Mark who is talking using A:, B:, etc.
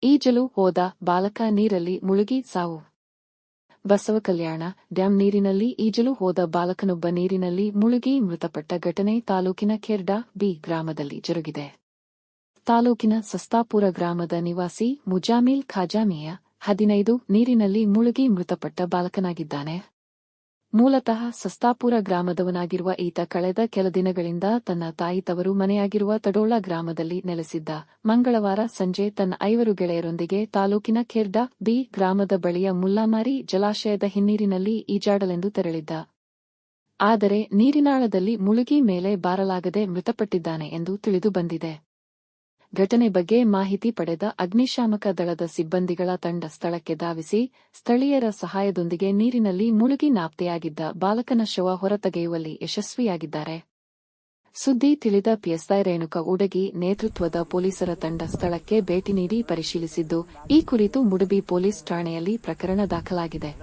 A: ಈಜಲು ಹೋದ ಬಾಲಕ ನೀರಲ್ಲಿ ಮುಳುಗಿ ಸಾವು. ಬಸವಕಲ್ಯಾಣ ಡ್ಯಾಂ ನೀರಿನಲ್ಲಿ ಈಜಲು ಹೋದ ಬಾಲಕನೊಬ್ಬ ನೀರಿನಲ್ಲಿ ಮುಳುಗಿ ಮೃತಪಟ್ಟ ಘಟನೆ ತಾಲೂಕಿನ ಖೇರ್ಡಾ ಬಿ ಗ್ರಾಮದಲ್ಲಿ ಜರುಗಿದೆ. ತಾಲೂಕಿನ ಸಸ್ತಾಪುರ ಗ್ರಾಮದ ನಿವಾಸಿ ಮುಜಾಮಿಲ್ ಖಾಜಾಮಿಯ 15 ನೀರಿನಲ್ಲಿ ಮುಳುಗಿ ಮೃತಪಟ್ಟ ಬಾಲಕನಾಗಿದ್ದಾನೆ. ಮೂಲತಃ ಸಸ್ತಾಪುರ ಗ್ರಾಮದವನಾಗಿರುವ ಈತ ಕಳೆದ ಕೆಲ ದಿನಗಳಿಂದ ತನ್ನ ತಾಯಿ ತವರು ಮನೆಯಾಗಿರುವ ತಡೋಳ ಗ್ರಾಮದಲ್ಲಿ ನೆಲೆಸಿದ್ದ. ಮಂಗಳವಾರ ಸಂಜೆ ತನ್ನ 5 ಗೆಳೆಯರೊಂದಿಗೆ ತಾಲೂಕಿನ ಖೇರ್ಡಾ ಬಿ ಗ್ರಾಮದ ಬಳಿಯ ಮುಲ್ಲಾಮಾರಿ ಜಲಾಶಯದ ಹಿನ್ನೀರಿನಲ್ಲಿ ಈಜಾಡಲೆಂದು ತೆರಳಿದ್ದ. ಆದರೆ ನೀರಿನಾಳದಲ್ಲಿ ಮುಳುಗಿ ಮೇಲೆ ಬಾರಲಾಗದೆ ಮೃತಪಟ್ಟಿದ್ದಾನೆ ಎಂದು ತಿಳಿದು ಬಂದಿದೆ. ಘಟನೆ ಬಗ್ಗೆ ಮಾಹಿತಿ ಪಡೆದ ಅಗ್ನಿಶಾಮಕ ದಳದ ಸಿಬ್ಬಂದಿಗಳ ತಂಡ ಸ್ಥಳಕ್ಕೆ ಧಾವಿಸಿ ಸ್ಥಳೀಯರ ಸಹಾಯದೊಂದಿಗೆ ನೀರಿನಲ್ಲಿ ಮುಳುಗಿ ನಾಪತ್ತೆಯಾಗಿದ್ದ ಬಾಲಕನ ಶವ ಹೊರತೆಗೆಯುವಲ್ಲಿ ಯಶಸ್ವಿಯಾಗಿದ್ದಾರೆ. ಸುದ್ದಿ ತಿಳಿದ ಪಿಎಸ್ಐ ರೇಣುಕಾ ಉಡಗಿ ನೇತೃತ್ವದ ಪೊಲೀಸರ ತಂಡ ಸ್ಥಳಕ್ಕೆ ಭೇಟಿ ನೀಡಿ ಪರಿಶೀಲಿಸಿದ್ದು, ಈ ಕುರಿತು ಮುಡಬಿ ಪೊಲೀಸ್ ಠಾಣೆಯಲ್ಲಿ ಪ್ರಕರಣ ದಾಖಲಾಗಿದೆ.